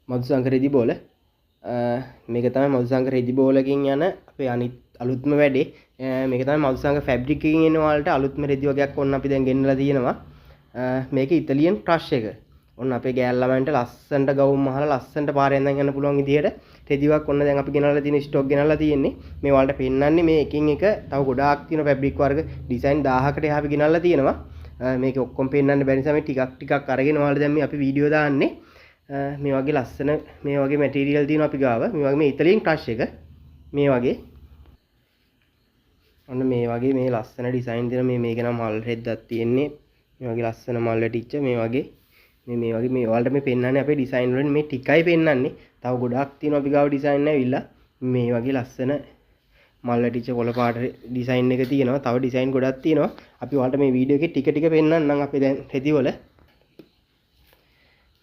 මදුසංක රෙදි බෝල. මේක තමයි මදුසංක රෙදි බෝලකින් යන අපේ අනිත් අලුත්ම වැඩේ. මේක තමයි මදුසංක ෆැබ්‍රික් එකකින් එන වලට අලුත්ම රෙදි වගේක් ඔන්න අපි දැන් ගෙන්නලා තියෙනවා. මේක ඉතාලියන් ක්‍රෂ් එක. ඔන්න අපේ ගෑල් ළමයින්ට ලස්සනට ගවුම් අහලා ලස්සනට පාරේ යන්න යන්න පුළුවන් විදිහට රෙදිවක් ඔන්න දැන් අපි ගෙනල්ලා තියෙන ස්ටොක් ගෙනල්ලා තියෙන්නේ. මේ වලට පෙන්නන්නේ මේ එකින් එක තව ගොඩාක් තියෙන ෆැබ්‍රික් වර්ග ඩිසයින් 1000කට එහා අපි ගෙනල්ලා තියෙනවා. මේක ඔක්කොම පෙන්නන්න බැරි නිසා මේ ටිකක් අරගෙන ඔයාලට දැන් මේ අපි වීඩියෝ දාන්නේ. මේ වගේ ලස්සන මේ වගේ මැටීරියල් තියෙනවා අපි ගාව. මේ වගේ මේ ඉතාලියන් ක්‍රෂ් එක මේ වගේ ඔන්න මේ වගේ මේ ලස්සන ඩිසයින් තියෙන මේක නම් මල් රෙද්දක් තියෙන්නේ. මේ වගේ ලස්සන මල් වැටිච්ච මේ වගේ මේ වගේ මේ වලට මේ පෙන්නන්නේ අපේ ඩිසයින් වලින් මේ ටිකයි පෙන්නන්නේ. තව ගොඩාක් තියෙනවා අපි ගාව ඩිසයින් ඇවිල්ලා. මේ වගේ ලස්සන මල් වැටිච්ච කොළ පාට ඩිසයින් එක තියෙනවා. තව ඩිසයින් ගොඩක් තියෙනවා. අපි ඔයාලට මේ වීඩියෝ එකේ ටික පෙන්නන්නම් අපි දැන් රෙදි වල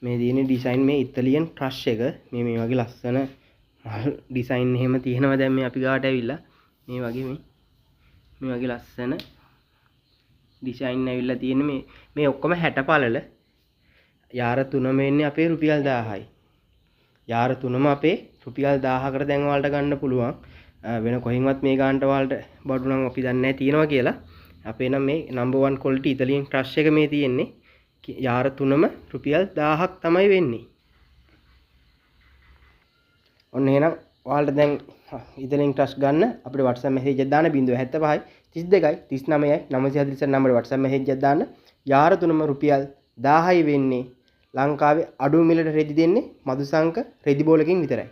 මේ තියෙන ඩිසයින් මේ ඉතාලියන් ක්‍රෂ් එක මේ වගේ ලස්සන මල් ඩිසයින් එහෙම තියෙනවා දැන් මේ අපි ගාවට ඇවිල්ලා. මේ වගේ මේ වගේ ලස්සන ඩිසයින් ඇවිල්ලා තියෙන්නේ මේ ඔක්කොම 60 පළල. යාර 3ම එන්නේ අපේ රුපියල් 1000යි. යාර 3ම අපේ රුපියල් 1000කට දැන් ඔයාලට ගන්න පුළුවන්. වෙන කොහෙන්වත් මේ ගානට ඔයාලට බඩු නම් අපි දන්නේ නැහැ තියෙනවා කියලා. අපේ නම් මේ number 1 quality ඉතාලියන් ක්‍රෂ් එක මේ තියෙන්නේ. යාර 3ම රුපියල් 1000ක් තමයි වෙන්නේ. ඔන්න එහෙනම් ඔයාලට දැන් ඉතාලියන් ක්‍රෂ් ගන්න අපිට WhatsApp message එකක් දාන්න 075 32 39 940 නම්බරේ WhatsApp message එකක් දාන්න. යාර 3ම රුපියල් 1000යි වෙන්නේ. ලංකාවේ අඩු මිලට රෙදි දෙන්නේ මදුසංක රෙදි බෝලකින් විතරයි.